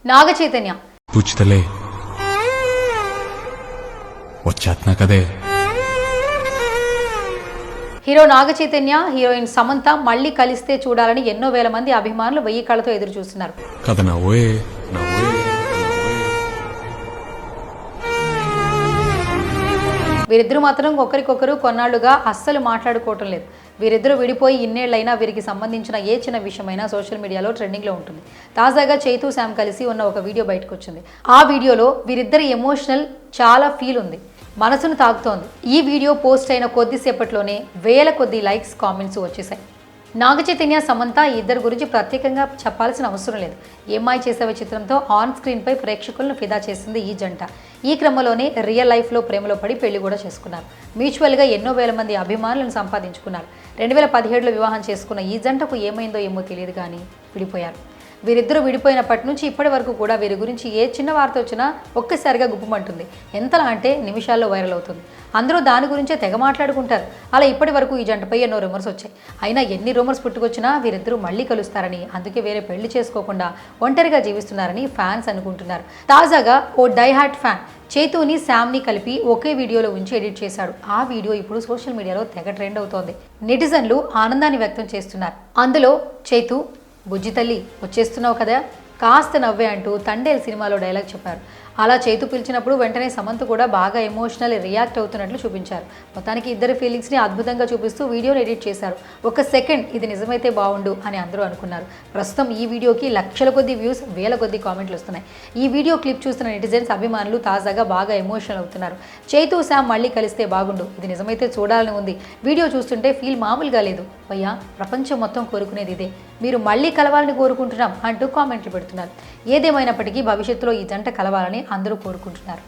నాగ చైతన్య పూచితలే వచ్చేస్తున్నా కదే. Hero Naga Chaitanya, heroine Samantha మళ్లీ కలిస్తే చూడాలని ఎన్నో వేల మంది అభిమానులు 1000 కళ్ళతో ఎదురు చూస్తున్నారు. కథ నవ్వే వీరిద్దరూ మాత్రం ఒకరికొకరు కొన్నాళ్లుగా అస్సలు మాట్లాడుకోవటం లేదు. వీరిద్దరూ విడిపోయి ఇన్నేళ్లైనా వీరికి సంబంధించిన ఏ చిన్న విషయమైనా సోషల్ మీడియాలో ట్రెండింగ్లో ఉంటుంది. తాజాగా చైతూ శామ్ కలిసి ఉన్న ఒక వీడియో బయటకు వచ్చింది. ఆ వీడియోలో వీరిద్దరి ఎమోషనల్ చాలా ఫీల్ ఉంది, మనసును తాకుతోంది. ఈ వీడియో పోస్ట్ అయిన కొద్దిసేపట్లోనే వేల కొద్ది లైక్స్, కామెంట్స్ వచ్చేసాయి. నాగ చైతన్య, సమంత ఈ ఇద్దరు గురించి ప్రత్యేకంగా చెప్పాల్సిన అవసరం లేదు. ఏమ్మాయి చేసేవే చిత్రంతో ఆన్ స్క్రీన్పై ప్రేక్షకులను ఫిదా చేసింది ఈ జంట. ఈ క్రమంలోనే రియల్ లైఫ్లో ప్రేమలో పడి పెళ్లి కూడా చేసుకున్నారు. మ్యూచువల్గా ఎన్నో వేల మంది అభిమానులను సంపాదించుకున్నారు. 2017లో వివాహం చేసుకున్న ఈ జంటకు ఏమైందో ఏమో తెలియదు కానీ విడిపోయారు. వీరిద్దరూ విడిపోయినప్పటి నుంచి ఇప్పటి వరకు కూడా వీరి గురించి ఏ చిన్న వార్త వచ్చినా ఒక్కసారిగా గుప్పమంటుంది. ఎంతలా అంటే నిమిషాల్లో వైరల్ అవుతుంది. అందరూ దాని గురించే తెగ మాట్లాడుకుంటారు. అలా ఇప్పటి వరకు ఈ జంటపై ఎన్నో రూమర్స్ వచ్చాయి. అయినా ఎన్ని రూమర్స్ పుట్టుకొచ్చినా వీరిద్దరూ మళ్ళీ కలుస్తారని, అందుకే వేరే పెళ్లి చేసుకోకుండా ఒంటరిగా జీవిస్తున్నారని ఫ్యాన్స్ అనుకుంటున్నారు. తాజాగా ఓ డైహార్ట్ ఫ్యాన్ చైతూని, శామ్ని కలిపి ఒకే వీడియోలో ఉంచి ఎడిట్ చేశాడు. ఆ వీడియో ఇప్పుడు సోషల్ మీడియాలో తెగ ట్రెండ్ అవుతోంది. నెటిజన్లు ఆనందాన్ని వ్యక్తం చేస్తున్నారు. అందులో చైతూ, బుజ్జి తల్లి వచ్చేస్తున్నావు కదా, కాస్త నవ్వే అంటూ తండేల్ సినిమాలో డైలాగ్ చెప్పారు. అలా చైతూ పిలిచినప్పుడు వెంటనే సమంత కూడా బాగా ఎమోషనల్ రియాక్ట్ అవుతున్నట్లు చూపించారు. మొత్తానికి ఇద్దరి ఫీలింగ్స్ని అద్భుతంగా చూపిస్తూ వీడియోని ఎడిట్ చేశారు. ఒక సెకండ్ ఇది నిజమైతే బాగుండు అని అందరూ అనుకున్నారు. ప్రస్తుతం ఈ వీడియోకి లక్షల కొద్ది వ్యూస్, వేల కొద్ది కామెంట్లు వస్తున్నాయి. ఈ వీడియో క్లిప్ చూస్తున్న నెటిజన్స్, అభిమానులు తాజాగా బాగా ఎమోషనల్ అవుతున్నారు. చైతూ, శామ్ మళ్ళీ కలిస్తే బాగుండు, ఇది నిజమైతే చూడాలని ఉంది, వీడియో చూస్తుంటే ఫీల్ మామూలుగా లేదు భయ్యా, ప్రపంచం మొత్తం కోరుకునేది ఇదే, మీరు మళ్ళీ కలవాలని కోరుకుంటున్నాం అంటూ కామెంట్లు పెడుతున్నారు. ఏదేమైనప్పటికీ భవిష్యత్తులో ఈ జంట కలవాలని అందరూ కోరుకుంటున్నారు.